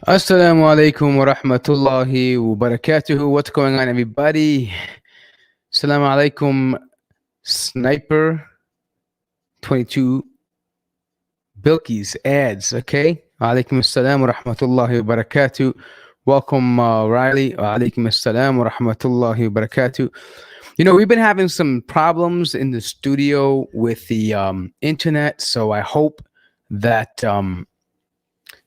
Assalamu alaikum wa rahmatullahi wa barakatuhu. What's going on, everybody? Assalamu alaikum, Sniper 22 Bilkies ads, okay? Alaikum assalam wa rahmatullahi wa barakatuh. Welcome, Riley. Alaikum assalam wa rahmatullahi wa barakatuh. You know, we've been having some problems in the studio with the internet, so I hope that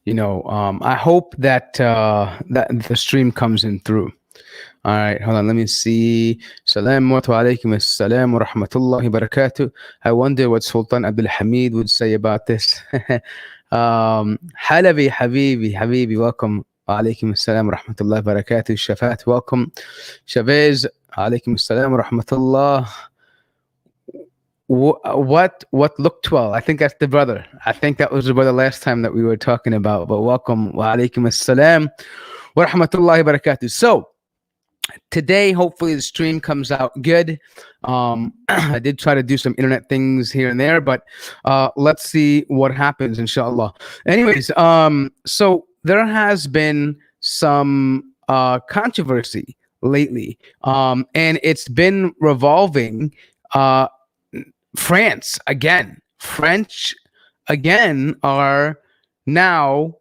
I hope that that the stream comes in through. All right, hold on. Let me see. Salam wa alaykum assalam wa rahmatullahi wa barakatuh. I wonder what Sultan Abdul Hamid would say about this. Halabi, Habibi, welcome. Alaykum assalam wa rahmatullahi wa barakatuh. Shafat, welcome. Shavez, alaykum assalam wa rahmatullah. What looked well? I think that's the brother. I think that was the brother last time that we were talking about. But welcome. Wa alaikum assalam wa rahmatullahi wa barakatuh. So today, hopefully the stream comes out good. I did try to do some internet things here and there, but let's see what happens, inshallah. Anyways, so there has been some controversy lately, and it's been revolving France again. French again are now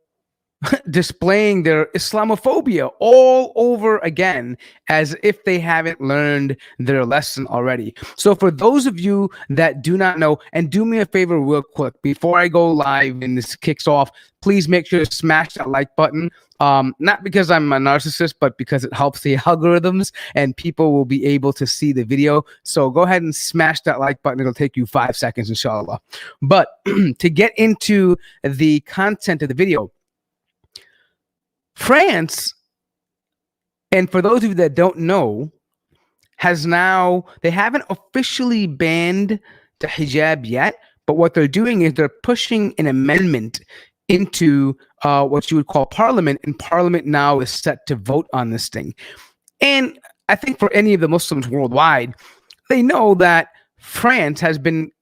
displaying their Islamophobia all over again, as if they haven't learned their lesson already. So for those of you that do not know, and do me a favor real quick, before I go live and this kicks off, please make sure to smash that like button. Not because I'm a narcissist, but because it helps the algorithms and people will be able to see the video. So go ahead and smash that like button. It'll take you 5 seconds, inshallah. But to get into the content of the video, France, and for those of you that don't know, they haven't officially banned the hijab yet, but what they're doing is they're pushing an amendment into what you would call parliament, and parliament now is set to vote on this thing. And I think for any of the Muslims worldwide, they know that France has been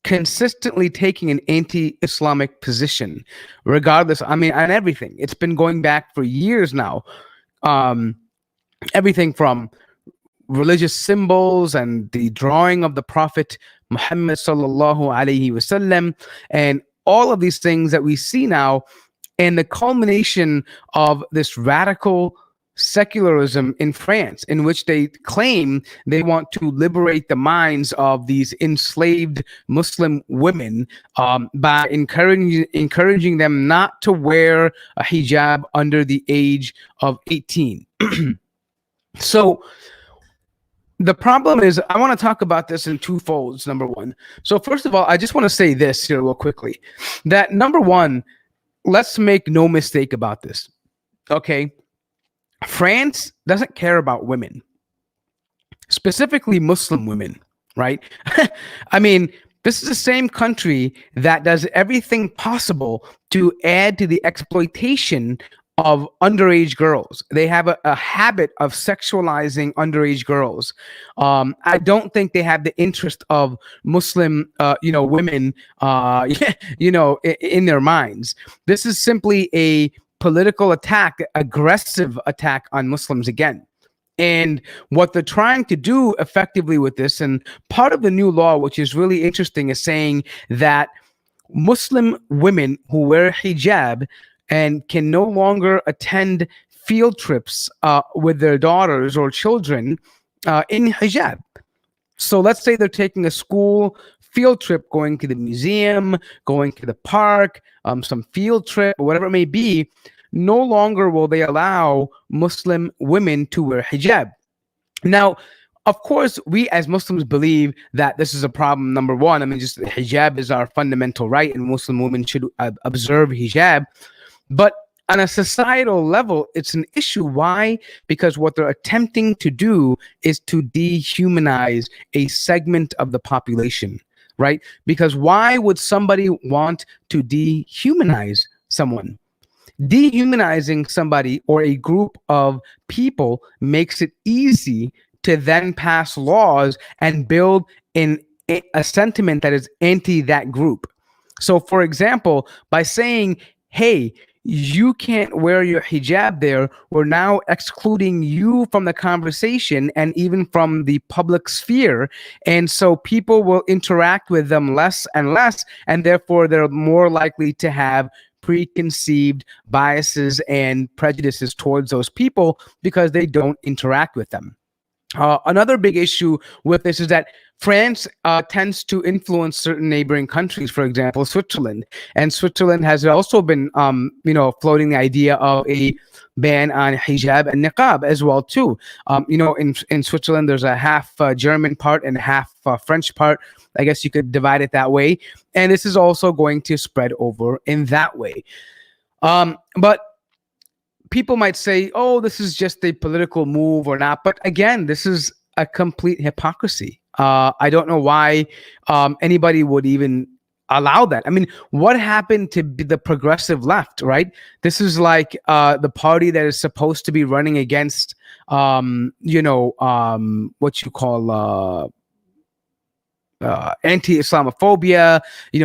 consistently taking an anti-Islamic position, regardless, I mean, on everything. It's been going back for years now. Everything from religious symbols and the drawing of the Prophet Muhammad sallallahu alaihi wasallam, and all of these things that we see now, and the culmination of this radical secularism in France, in which they claim they want to liberate the minds of these enslaved Muslim women by encouraging them not to wear a hijab under the age of 18. So the problem is, I want to talk about this in two folds. Number one, so first of all, I just want to say this here real quickly, that number one, let's make no mistake about this, okay? France doesn't care about women, specifically Muslim women, right? I mean, this is the same country that does everything possible to add to the exploitation of underage girls. They have a habit of sexualizing underage girls. I don't think they have the interest of Muslim, women, in their minds. This is simply a political attack, aggressive attack on Muslims again. And what they're trying to do effectively with this, and part of the new law, which is really interesting, is saying that Muslim women who wear hijab and can no longer attend field trips with their daughters or children in hijab. So let's say they're taking a school field trip, going to the museum, going to the park, some field trip, or whatever it may be. No longer will they allow Muslim women to wear hijab. Now, of course, we as Muslims believe that this is a problem, number one. I mean, just hijab is our fundamental right, and Muslim women should observe hijab. But on a societal level, it's an issue. Why? Because what they're attempting to do is to dehumanize a segment of the population, right? Because why would somebody want to dehumanize someone? Dehumanizing somebody or a group of people makes it easy to then pass laws and build a sentiment that is anti that group. So, for example, by saying, hey, you can't wear your hijab there, we're now excluding you from the conversation and even from the public sphere. And so people will interact with them less and less, and therefore they're more likely to have preconceived biases and prejudices towards those people because they don't interact with them. Another big issue with this is that France tends to influence certain neighboring countries, for example, Switzerland. And Switzerland has also been, floating the idea of a ban on hijab and niqab as well, too. In Switzerland, there's a half German part and half French part. I guess you could divide it that way. And this is also going to spread over in that way. But people might say, oh, this is just a political move or not. But again, this is a complete hypocrisy. I don't know why anybody would even allow that. I mean, what happened to the progressive left, right? This is like the party that is supposed to be running against, what you call anti-Islamophobia,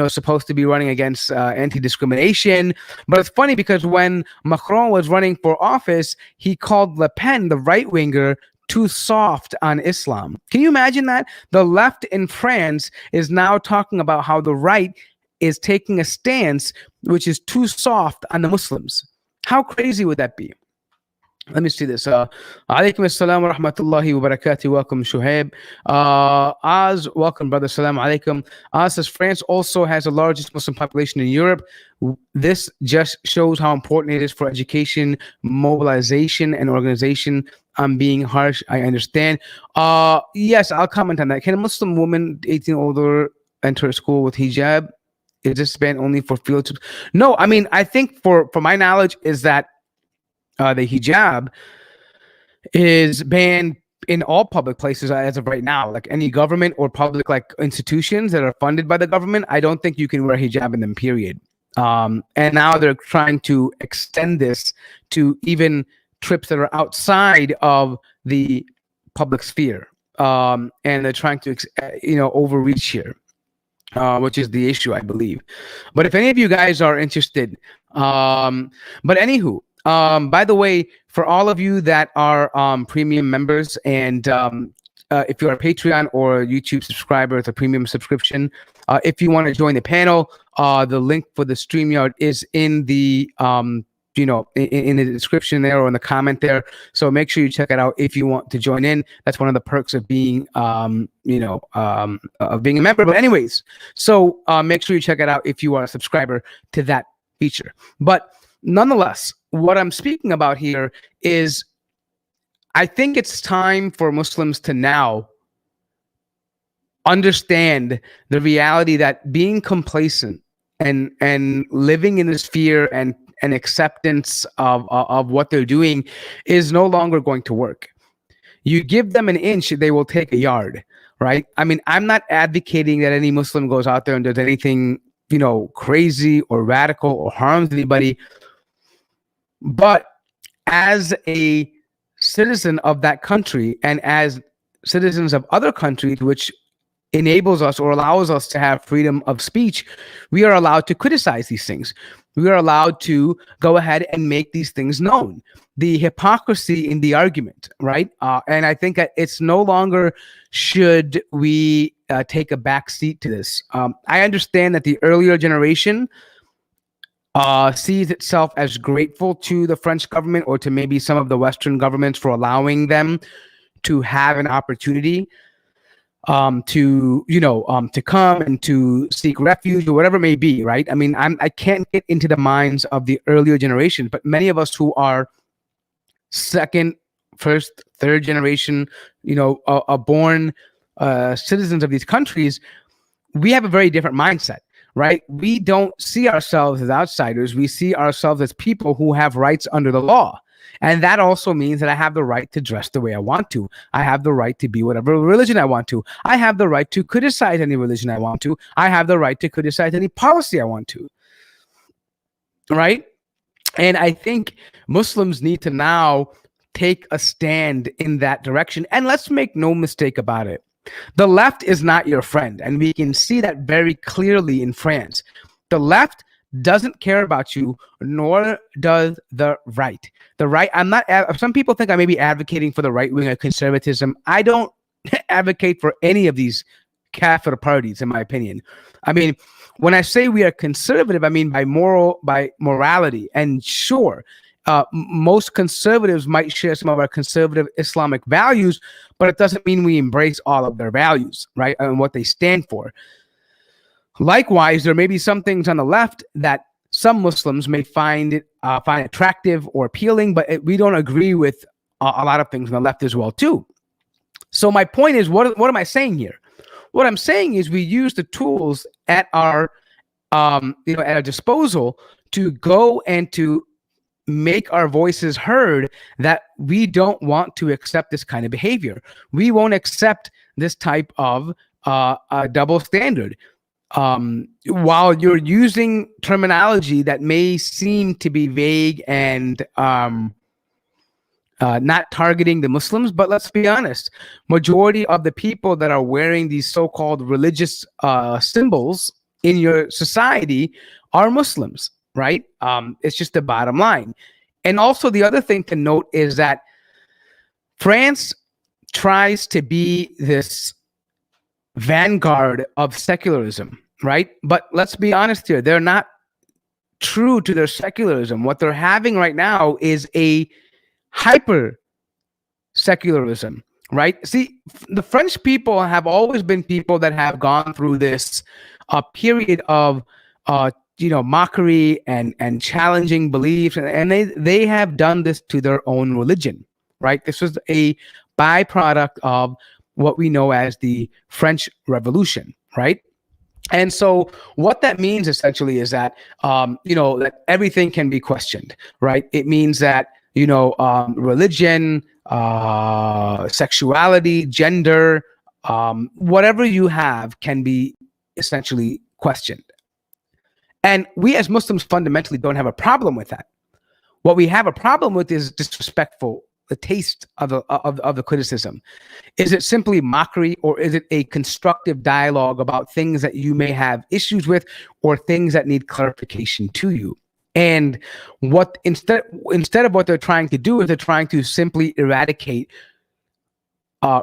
supposed to be running against anti-discrimination. But it's funny because when Macron was running for office, he called Le Pen, the right-winger, too soft on Islam. Can you imagine that? The left in France is now talking about how the right is taking a stance which is too soft on the Muslims. How crazy would that be? Let me see this. Alaikum assalam wa rahmatullahi wa barakatuh. Welcome, Shuhaib. Oz, welcome, brother. Salam alaikum. Oz says France also has the largest Muslim population in Europe. This just shows how important it is for education, mobilization, and organization. I'm being harsh, I understand. Yes, I'll comment on that. Can a Muslim woman 18 or older enter a school with hijab? Is this ban only for field trips? No, I mean, I think for my knowledge is that the hijab is banned in all public places as of right now, like any government or public like institutions that are funded by the government. I don't think you can wear hijab in them, period. And now they're trying to extend this to even trips that are outside of the public sphere. And they're trying to, overreach here, which is the issue, I believe. But if any of you guys are interested, but anywho, by the way, for all of you that are premium members, and if you're a Patreon or YouTube subscriber with a premium subscription, if you want to join the panel, the link for the StreamYard is in the in the description there or in the comment there. So make sure you check it out if you want to join in. That's one of the perks of being of being a member. But anyways, so make sure you check it out if you are a subscriber to that feature. But nonetheless, what I'm speaking about here is I think it's time for Muslims to now understand the reality that being complacent and living in this fear and acceptance of what they're doing is no longer going to work. You give them an inch, they will take a yard, right? I mean, I'm not advocating that any Muslim goes out there and does anything, crazy or radical or harms anybody. But as a citizen of that country and as citizens of other countries, which enables us or allows us to have freedom of speech, we are allowed to criticize these things. We are allowed to go ahead and make these things known. The hypocrisy in the argument, right? And I think that it's no longer should we take a back seat to this. I understand that the earlier generation sees itself as grateful to the French government or to maybe some of the Western governments for allowing them to have an opportunity to come and to seek refuge or whatever it may be, right? I mean, I can't get into the minds of the earlier generation, but many of us who are second, first, third generation, born citizens of these countries, we have a very different mindset. Right? We don't see ourselves as outsiders. We see ourselves as people who have rights under the law. And that also means that I have the right to dress the way I want to. I have the right to be whatever religion I want to. I have the right to criticize any religion I want to. I have the right to criticize any policy I want to. Right? And I think Muslims need to now take a stand in that direction. And let's make no mistake about it. The left is not your friend, and we can see that very clearly in France. The left doesn't care about you, nor does the right. The right, I'm not, some people think I may be advocating for the right wing of conservatism. I don't advocate for any of these kafir parties, in my opinion. I mean, when I say we are conservative, I mean by morality. And sure, most conservatives might share some of our conservative Islamic values, but it doesn't mean we embrace all of their values, right, and what they stand for. Likewise, there may be some things on the left that some Muslims may find attractive or appealing, but we don't agree with a lot of things on the left as well, too. So my point is, what am I saying here? What I'm saying is we use the tools at our at our disposal to go and to make our voices heard that we don't want to accept this kind of behavior. We won't accept this type of double standard. While you're using terminology that may seem to be vague and not targeting the Muslims, but let's be honest, majority of the people that are wearing these so-called religious symbols in your society are Muslims, right? It's just the bottom line. And also the other thing to note is that France tries to be this vanguard of secularism, right? But let's be honest here, they're not true to their secularism. What they're having right now is a hyper secularism, right? See, the French people have always been people that have gone through this period of mockery and challenging beliefs, and they have done this to their own religion, right? This was a byproduct of what we know as the French Revolution, right? And so what that means essentially is that that everything can be questioned, right? It means that religion, sexuality, gender, whatever you have can be essentially questioned. And we as Muslims fundamentally don't have a problem with that. What we have a problem with is the taste of the criticism. Is it simply mockery, or is it a constructive dialogue about things that you may have issues with or things that need clarification to you? And what instead of what they're trying to do is they're trying to simply eradicate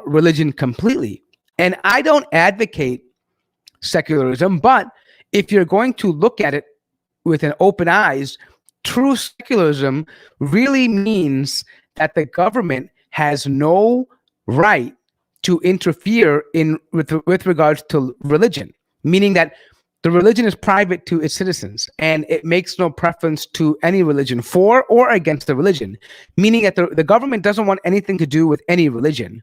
religion completely. And I don't advocate secularism, but if you're going to look at it with an open eyes, true secularism really means that the government has no right to interfere with regards to religion, meaning that the religion is private to its citizens, and it makes no preference to any religion for or against the religion, meaning that the government doesn't want anything to do with any religion.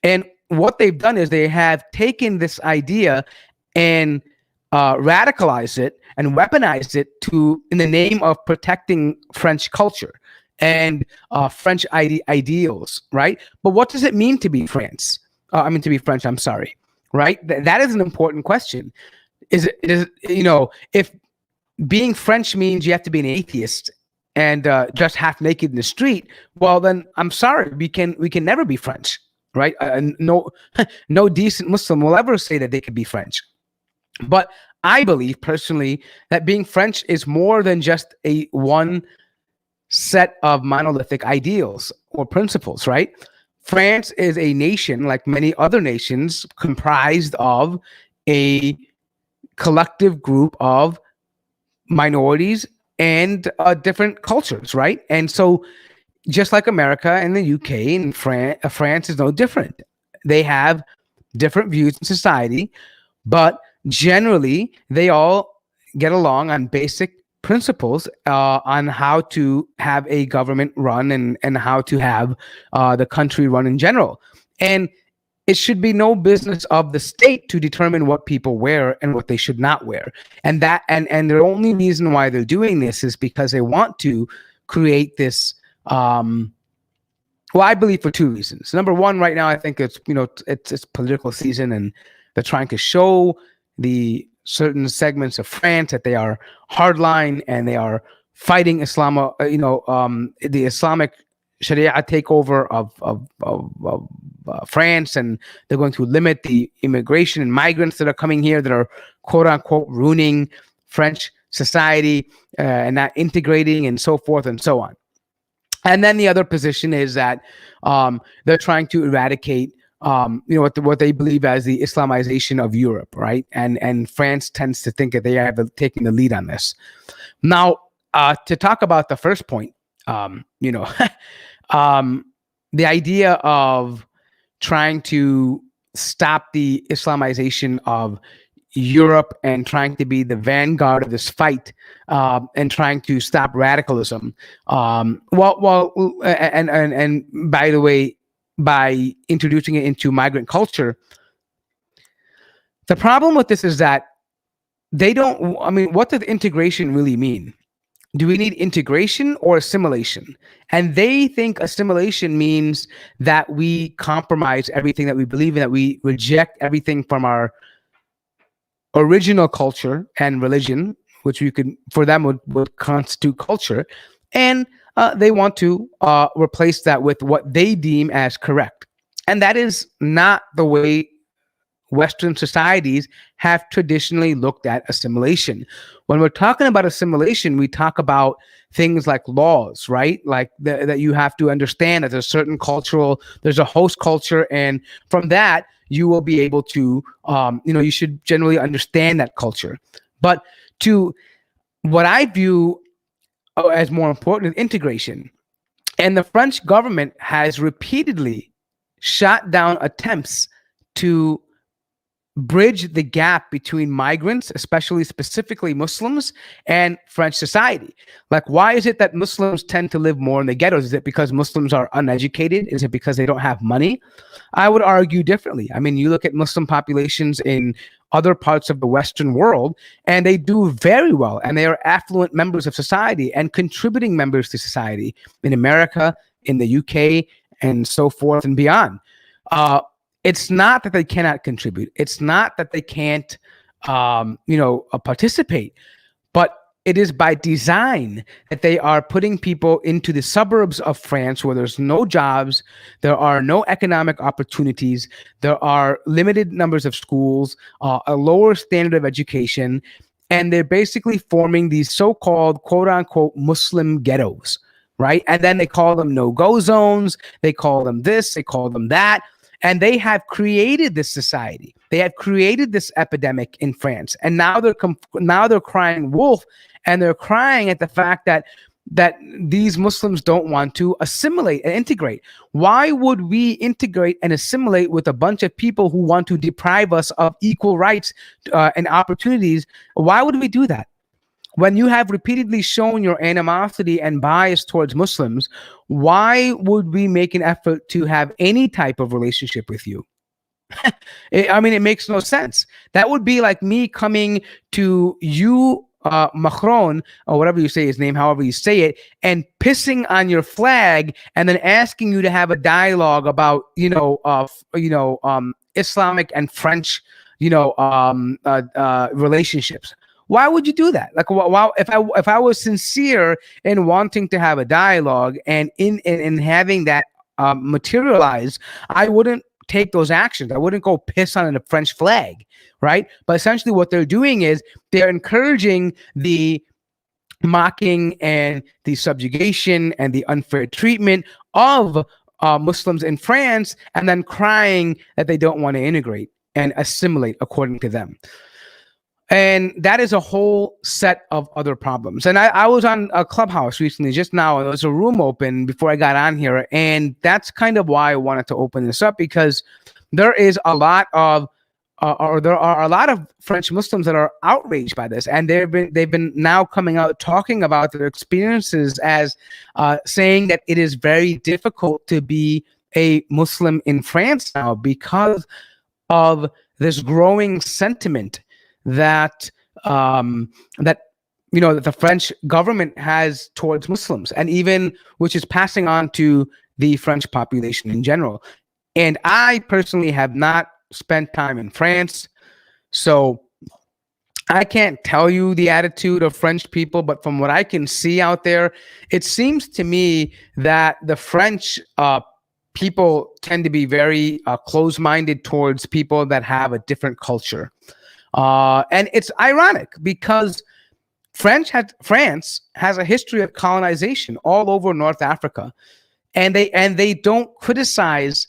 And what they've done is they have taken this idea and radicalized it and weaponized it in the name of protecting French culture and French ideals, right? But what does it mean to be France? To be French, I'm sorry, right? That is an important question. Is it if being French means you have to be an atheist and just half naked in the street, well then I'm sorry, we can never be French, right? No decent Muslim will ever say that they could be French. But I believe personally that being French is more than just one set of monolithic ideals or principles, right? France is a nation, like many other nations, comprised of a collective group of minorities and different cultures, right? And so just like America and the UK and France is no different. They have different views in society, but generally they all get along on basic principles on how to have a government run and how to have the country run in general. And it should be no business of the state to determine what people wear and what they should not wear. And the only reason why they're doing this is because they want to create this I believe for two reasons. Number one, right now I think it's political season, and they're trying to show the certain segments of France that they are hardline and they are fighting Islam, the Islamic Sharia takeover of France, and they're going to limit the immigration and migrants that are coming here that are quote unquote ruining French society and not integrating and so forth and so on. And then the other position is that they're trying to eradicate, what they believe as the Islamization of Europe, right? And France tends to think that they have taken the lead on this. Now, to talk about the first point, the idea of trying to stop the Islamization of Europe and trying to be the vanguard of this fight, and trying to stop radicalism. And by the way, by introducing it into migrant culture, the problem with this is that they don't. I mean, what does integration really mean? Do we need integration or assimilation? And they think assimilation means that we compromise everything that we believe in, that we reject everything from our original culture and religion, which we could, for them, would constitute culture. And they want to replace that with what they deem as correct. And that is not the way Western societies have traditionally looked at assimilation. When we're talking about assimilation, we talk about things like laws, right? Like that you have to understand that there's a host culture, and from that, you will be able to, you should generally understand that culture. But to what I view as more important is integration. And the French government has repeatedly shot down attempts to bridge the gap between migrants, specifically Muslims, and French society. Like, why is it that Muslims tend to live more in the ghettos? Is it because Muslims are uneducated? Is it because they don't have money? I would argue differently. I mean, you look at Muslim populations in other parts of the Western world, and they do very well, and they are affluent members of society and contributing members to society in America, in the UK, and so forth and beyond. It's not that they cannot contribute. It's not that they can't, participate, but it is by design that they are putting people into the suburbs of France where there's no jobs, there are no economic opportunities, there are limited numbers of schools, a lower standard of education, and they're basically forming these so-called quote-unquote Muslim ghettos, right? And then they call them no-go zones, they call them this, they call them that. And they have created this society. They have created this epidemic in France, and now they're crying wolf, and they're crying at the fact that these Muslims don't want to assimilate and integrate. Why would we integrate and assimilate with a bunch of people who want to deprive us of equal rights and opportunities? Why would we do that? When you have repeatedly shown your animosity and bias towards Muslims, why would we make an effort to have any type of relationship with you? It makes no sense. That would be like me coming to you, Macron, or whatever you say his name, however you say it, and pissing on your flag, and then asking you to have a dialogue about, Islamic and French, relationships. Why would you do that? Like, if I was sincere in wanting to have a dialogue and in having that materialize, I wouldn't take those actions. I wouldn't go piss on a French flag, right? But essentially what they're doing is they're encouraging the mocking and the subjugation and the unfair treatment of Muslims in France, and then crying that they don't want to integrate and assimilate according to them. And that is a whole set of other problems. And I was on a Clubhouse recently, just now, and there was a room open before I got on here. And that's kind of why I wanted to open this up, because there is a lot of, there are a lot of French Muslims that are outraged by this. And they've been now coming out talking about their experiences as saying that it is very difficult to be a Muslim in France now because of this growing sentiment that that the French government has towards Muslims, and even which is passing on to the French population in general. And I personally have not spent time in France, so I can't tell you the attitude of French people, but from what I can see out there, it seems to me that the French people tend to be very close-minded towards people that have a different culture. And it's ironic because France has a history of colonization all over North Africa, and they don't criticize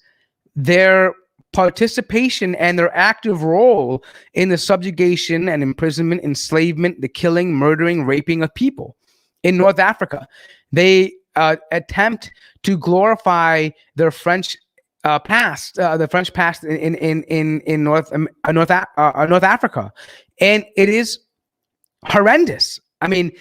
their participation and their active role in the subjugation and imprisonment, enslavement, the killing, murdering, raping of people in North Africa. They attempt to glorify their French past, the French past in North Africa, and it is horrendous. I mean,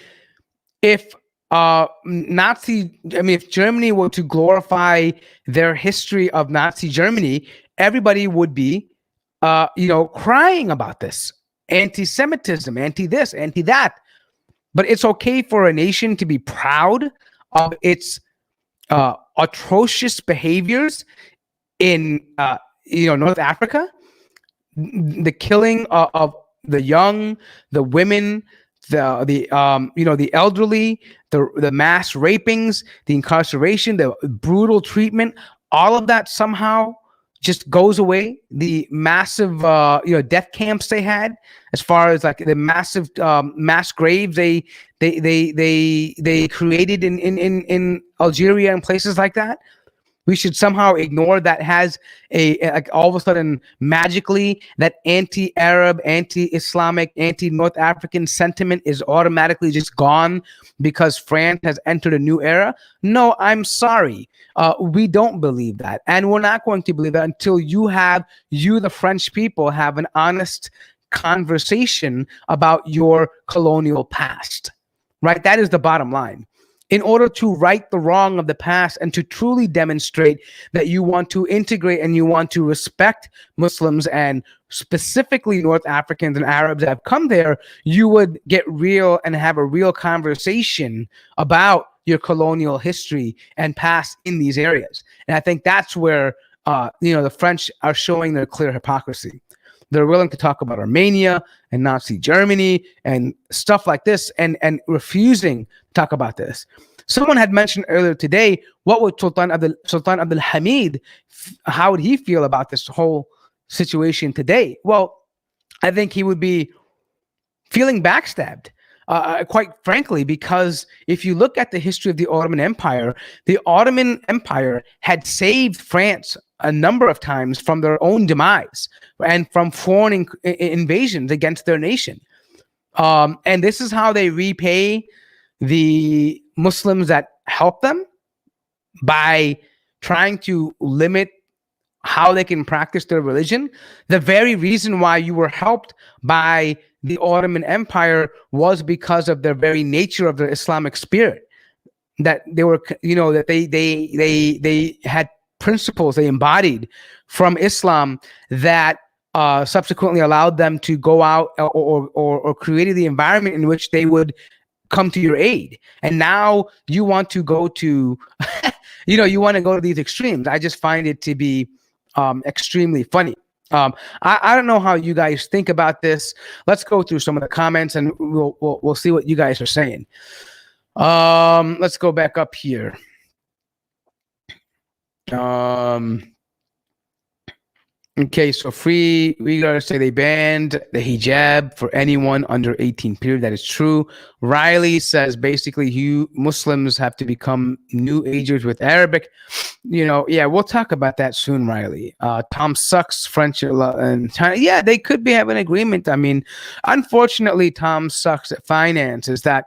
if if Germany were to glorify their history of Nazi Germany, everybody would be, crying about this anti-Semitism, anti-this, anti-that. But it's okay for a nation to be proud of its atrocious behaviors in North Africa, the killing of the young, the women, the elderly, the mass rapings, the incarceration, the brutal treatment, all of that somehow just goes away. The massive death camps they had, as far as like the massive mass graves they created in Algeria and places like that. We should somehow ignore that has like all of a sudden magically that anti-Arab, anti-Islamic, anti-North African sentiment is automatically just gone because France has entered a new era. No, I'm sorry. We don't believe that. And we're not going to believe that until the French people, have an honest conversation about your colonial past, right? That is the bottom line. In order to right the wrong of the past and to truly demonstrate that you want to integrate and you want to respect Muslims and specifically North Africans and Arabs that have come there, you would get real and have a real conversation about your colonial history and past in these areas. And I think that's where the French are showing their clear hypocrisy. They're willing to talk about Armenia and Nazi Germany and stuff like this and refusing to talk about this. Someone had mentioned earlier today, what would Sultan Abdul Hamid, how would he feel about this whole situation today? Well, I think he would be feeling backstabbed, quite frankly, because if you look at the history of the Ottoman Empire had saved France a number of times from their own demise and from foreign invasions against their nation. And this is how they repay the Muslims that help them, by trying to limit how they can practice their religion. The very reason why you were helped by the Ottoman Empire was because of the very nature of the Islamic spirit, that they were, that they had principles they embodied from Islam that subsequently allowed them to go out or created the environment in which they would come to your aid. And now you want to go to, you want to go to these extremes. I just find it to be extremely funny. I don't know how you guys think about this. Let's go through some of the comments and we'll see what you guys are saying. Let's go back up here. Okay, so we gotta say they banned the hijab for anyone under 18 period. That is true. Riley says basically you Muslims have to become new agers with Arabic. Yeah, we'll talk about that soon, Riley. Tom sucks, French and China. Yeah, they could be having an agreement. I mean, unfortunately, Tom sucks at finance is that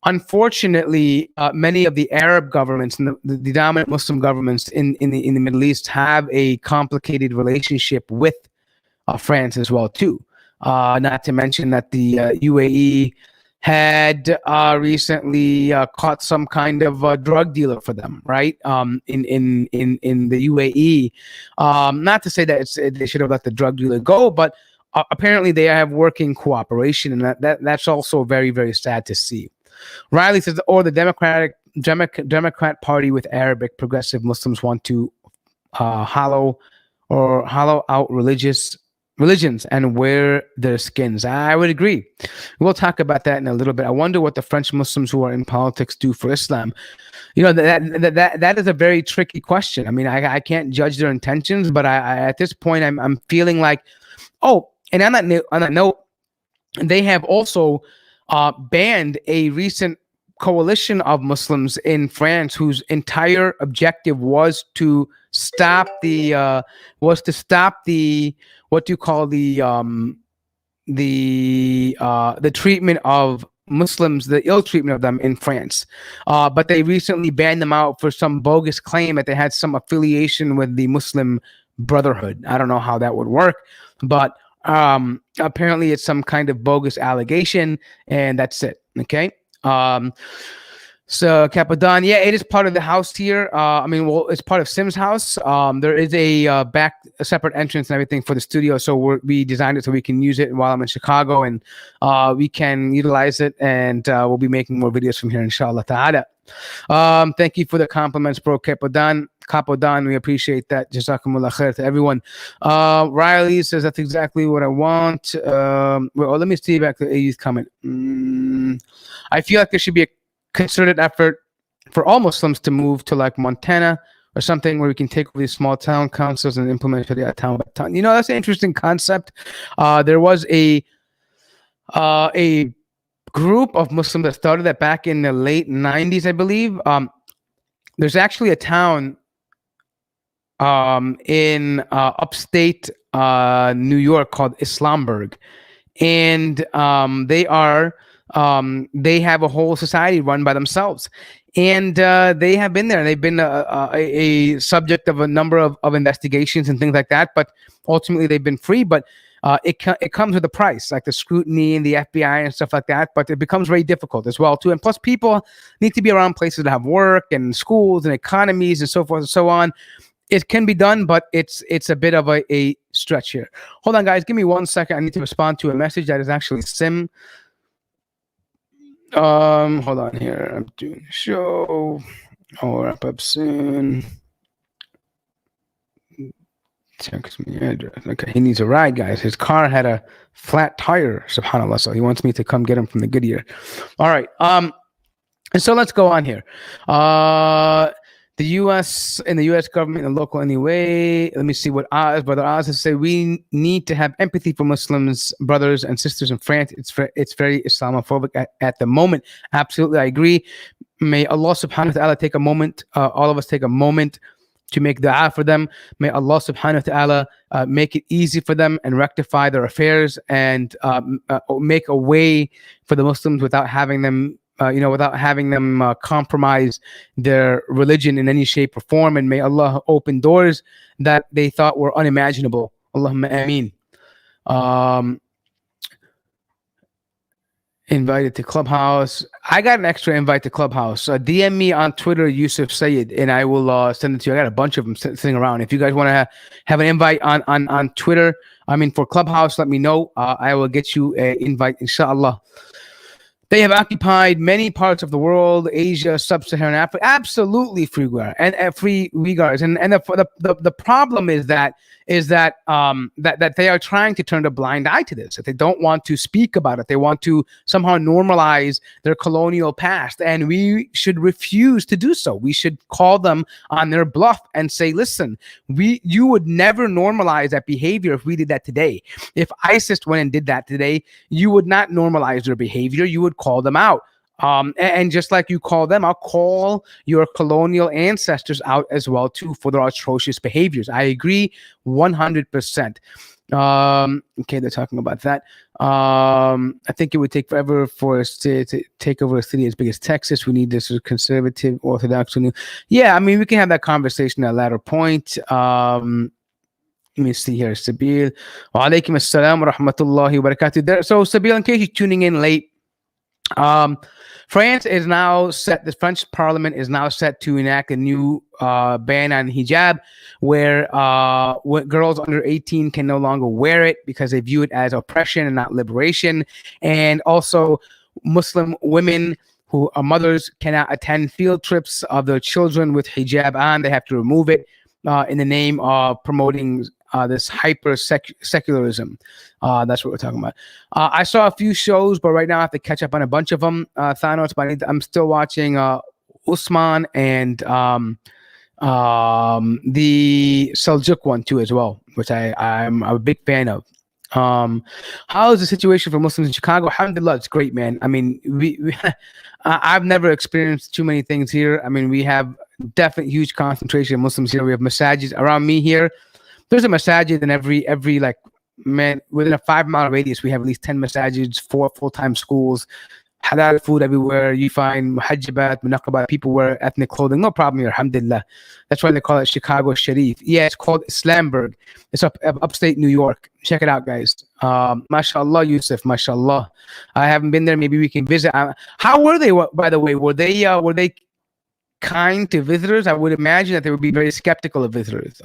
unfortunately, many of the Arab governments and the dominant Muslim governments in the Middle East have a complicated relationship with France as well too. Not to mention that the UAE had recently caught some kind of drug dealer for them, right? In the UAE. Not to say that they should have let the drug dealer go, but apparently they have working cooperation, and that's also very, very sad to see. Riley says, or the Democrat Party with Arabic progressive Muslims want to hollow out religions and wear their skins. I would agree. We'll talk about that in a little bit. I wonder what the French Muslims who are in politics do for Islam. That is a very tricky question. I mean, I can't judge their intentions, but I at this point I'm feeling like, and on that note, they have also banned a recent coalition of Muslims in France whose entire objective was to stop the what do you call the treatment of Muslims, the ill treatment of them in France. But they recently banned them out for some bogus claim that they had some affiliation with the Muslim Brotherhood. I don't know how that would work, but apparently it's some kind of bogus allegation, and that's it. Okay. So Capadon, yeah, it is part of the house here. I mean, well, it's part of Sim's house. There is a separate entrance and everything for the studio. So we designed it so we can use it while I'm in Chicago, and we can utilize it. And we'll be making more videos from here, inshallah ta'ala. Thank you for the compliments, bro. Capodan, we appreciate that. Jazakumullah khair to everyone. Riley says that's exactly what I want. Well, let me see back to AU's comment. I feel like there should be a concerted effort for all Muslims to move to like Montana or something where we can take over these small town councils and implement Sharia town by town. You know, that's an interesting concept. There was a group of Muslims that started that back in the late 90s, I believe. There's actually a town in upstate New York called Islamburg, and they have a whole society run by themselves, and they have been there. They've been a subject of a number of investigations and things like that, but ultimately they've been free. But it comes with a price, like the scrutiny and the FBI and stuff like that. But it becomes very difficult as well too. And plus, people need to be around places that have work and schools and economies and so forth and so on. It can be done, but it's a bit of a stretch here. Hold on, guys. Give me 1 second. I need to respond to a message that is actually Sim. Hold on here. I'm doing a show. I'll wrap up soon. Text me address. Okay, he needs a ride, guys. His car had a flat tire, subhanAllah. So he wants me to come get him from the Goodyear. All right. And so let's go on here. The U.S. and the U.S. government and local anyway. Let me see what Brother Oz has said. We need to have empathy for Muslims, brothers and sisters in France. It's very Islamophobic at the moment. Absolutely, I agree. May Allah subhanahu wa ta'ala take a moment, all of us take a moment to make dua for them. May Allah subhanahu wa ta'ala make it easy for them and rectify their affairs and make a way for the Muslims without having them compromise their religion in any shape or form. And may Allah open doors that they thought were unimaginable. Allahumma ameen. Invited to Clubhouse. I got an extra invite to Clubhouse. DM me on Twitter, Yusuf Sayyid, and I will send it to you. I got a bunch of them sitting around. If you guys want to have an invite on Twitter, I mean for Clubhouse, let me know. I will get you an invite, inshallah. They have occupied many parts of the world, Asia, sub-Saharan Africa. Absolutely, free Uyghurs and free Uyghurs. And the problem is that they are trying to turn a blind eye to this. That they don't want to speak about it. They want to somehow normalize their colonial past, and we should refuse to do so. We should call them on their bluff and say, "Listen, you would never normalize that behavior if we did that today. If ISIS went and did that today, you would not normalize their behavior. You would call them out. And just like you call them, I'll call your colonial ancestors out as well too for their atrocious behaviors." I agree 100%. Okay, they're talking about that. I think it would take forever for us to take over a city as big as Texas. We need this conservative, orthodox. Yeah, I mean, we can have that conversation at a later point. Let me see here. Sabil. Wa alaikum assalam wa rahmatullahi wa barakatuh. So, Sabil, in case you're tuning in late, France is now set, the French parliament is now set to enact a new ban on hijab, where girls under 18 can no longer wear it because they view it as oppression and not liberation. And also Muslim women who are mothers cannot attend field trips of their children with hijab on. They have to remove it in the name of promoting this secularism. That's what we're talking about. I saw a few shows, but right now I have to catch up on a bunch of them. Thanos, but I'm still watching Usman and the Seljuk one too as well, which I'm a big fan of. How is the situation for Muslims in Chicago? Alhamdulillah, it's great, man. I mean, I've never experienced too many things here. I mean, we have definitely huge concentration of Muslims here. We have masajids around me here. There's a masajid in every like, man, within a 5 mile radius, we have at least 10 masajids, 4 full-time schools, halal food everywhere. You find muhajjabat, munaqabat, people wear ethnic clothing, no problem here, alhamdulillah. That's why they call it Chicago Sharif. Yeah, it's called Islamburg. It's upstate New York. Check it out, guys. MashaAllah, Yusuf, MashaAllah. I haven't been there. Maybe we can visit. How were they, by the way? Were they kind to visitors? I would imagine that they would be very skeptical of visitors.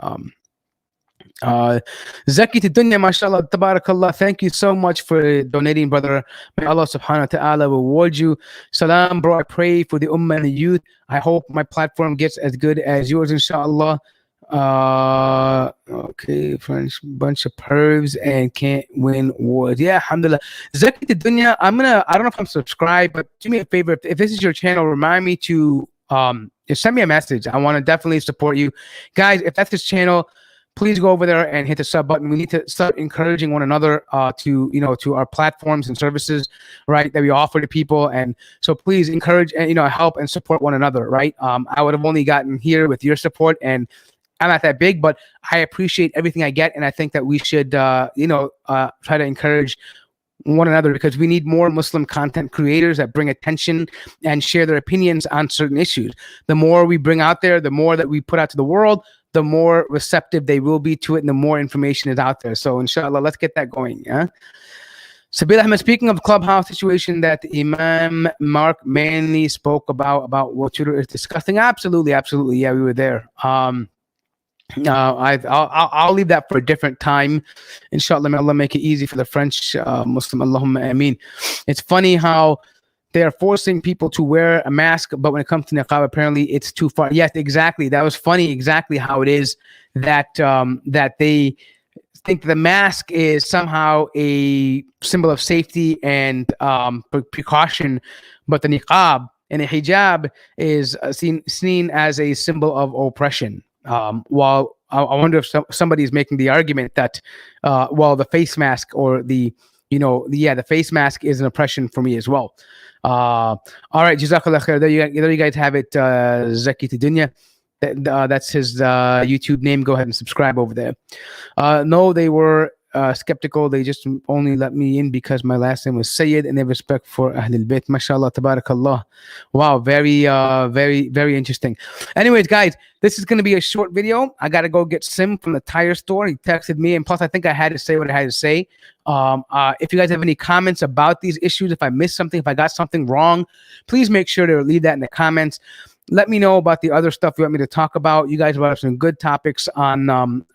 Zaki to Dunya, mashallah, tabarakallah. Thank you so much for donating, brother. May Allah subhanahu wa ta'ala reward you. Salam, bro. I pray for the ummah and the youth. I hope my platform gets as good as yours, inshallah. Okay, French bunch of pervs and can't win awards. Yeah, alhamdulillah. Zaki to Dunya, I don't know if I'm subscribed, but do me a favor. If this is your channel, remind me to just send me a message. I want to definitely support you. Guys, if that's his channel, please go over there and hit the sub button. We need to start encouraging one another to our platforms and services, right, that we offer to people. And so please encourage and help and support one another, right? I would have only gotten here with your support, and I'm not that big, but I appreciate everything I get, and I think that we should try to encourage one another, because we need more Muslim content creators that bring attention and share their opinions on certain issues. The more we bring out there, the more that we put out to the world, the more receptive they will be to it, and the more information is out there. So inshallah, let's get that going. Yeah. Sabil Ahmed, speaking of Clubhouse situation that Imam Mark Manley spoke about what Twitter is discussing. Absolutely. Yeah, we were there. I'll leave that for a different time. Inshallah, may Allah make it easy for the French Muslim. Allahumma ameen. It's funny how they are forcing people to wear a mask, but when it comes to niqab, apparently it's too far. Yes, exactly. That was funny. Exactly how it is that they think the mask is somehow a symbol of safety and precaution, but the niqab and the hijab is seen as a symbol of oppression. While I wonder if somebody is making the argument that the face mask or the face mask is an oppression for me as well. All right, Jazakallah khair. There you guys have it. Zaki to Dunya. That's his YouTube name. Go ahead and subscribe over there. No, they were skeptical. They just only let me in because my last name was Sayyid, and they have respect for Ahlul Bayt. MashaAllah, tabarakallah. Wow, very interesting. Anyways, guys, this is going to be a short video. I got to go get Sim from the tire store. He texted me, and plus I think I had to say what I had to say. If you guys have any comments about these issues, if I missed something, if I got something wrong, please make sure to leave that in the comments. Let me know about the other stuff you want me to talk about. You guys brought up some good topics on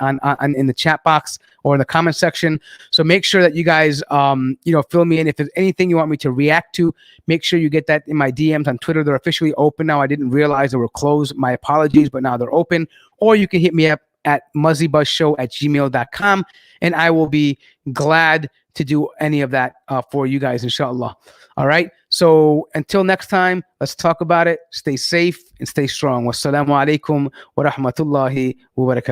in the chat box or in the comment section. So make sure that you guys fill me in. If there's anything you want me to react to, make sure you get that in my DMs on Twitter. They're officially open now. I didn't realize they were closed. My apologies, but now they're open. Or you can hit me up at muzzybuzzshow@gmail.com, and I will be glad to do any of that for you guys, inshallah. All right. So until next time, let's talk about it. Stay safe and stay strong. Wassalamu alaikum wa rahmatullahi wa barakatuh.